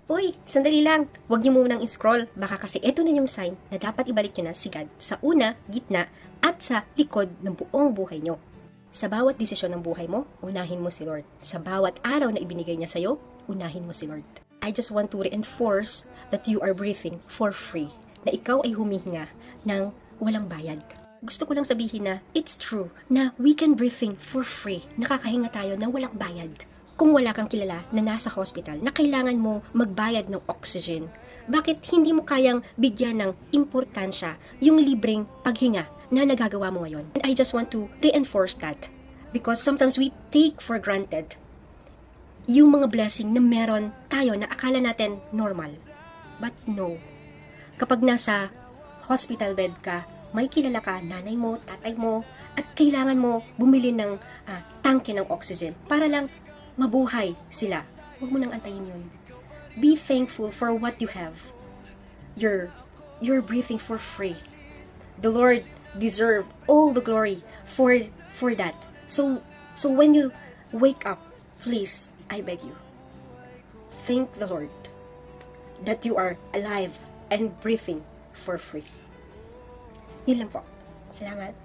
Uy, sandali lang. Huwag niyo munang scroll. Baka kasi eto na yung sign na dapat ibalik niyo na si God sa una, gitna, at sa likod ng buong buhay niyo. Sa bawat desisyon ng buhay mo, unahin mo si Lord. Sa bawat araw na ibinigay niya sa'yo, unahin mo si Lord. I just want to reinforce that you are breathing for free. Na ikaw ay humihinga ng walang bayad. Gusto ko lang sabihin na it's true na we can breathing for free. Nakakahinga tayo ng walang bayad. Kung wala kang kilala na nasa hospital na kailangan mo magbayad ng oxygen, bakit hindi mo kayang bigyan ng importansya yung libreng paghinga na nagagawa mo ngayon? And I just want to reinforce that because sometimes we take for granted yung mga blessing na meron tayo na akala natin normal. But no. Kapag nasa hospital bed ka, may kilala ka, nanay mo, tatay mo, at kailangan mo bumili ng tangke ng oxygen para lang mabuhay sila. Huwag mo nang antayin yun. Be thankful for what you have. You're breathing for free. The Lord deserved all the glory for that. So when you wake up, please, I beg you, thank the Lord that you are alive and breathing for free. Yun lang po. Salamat.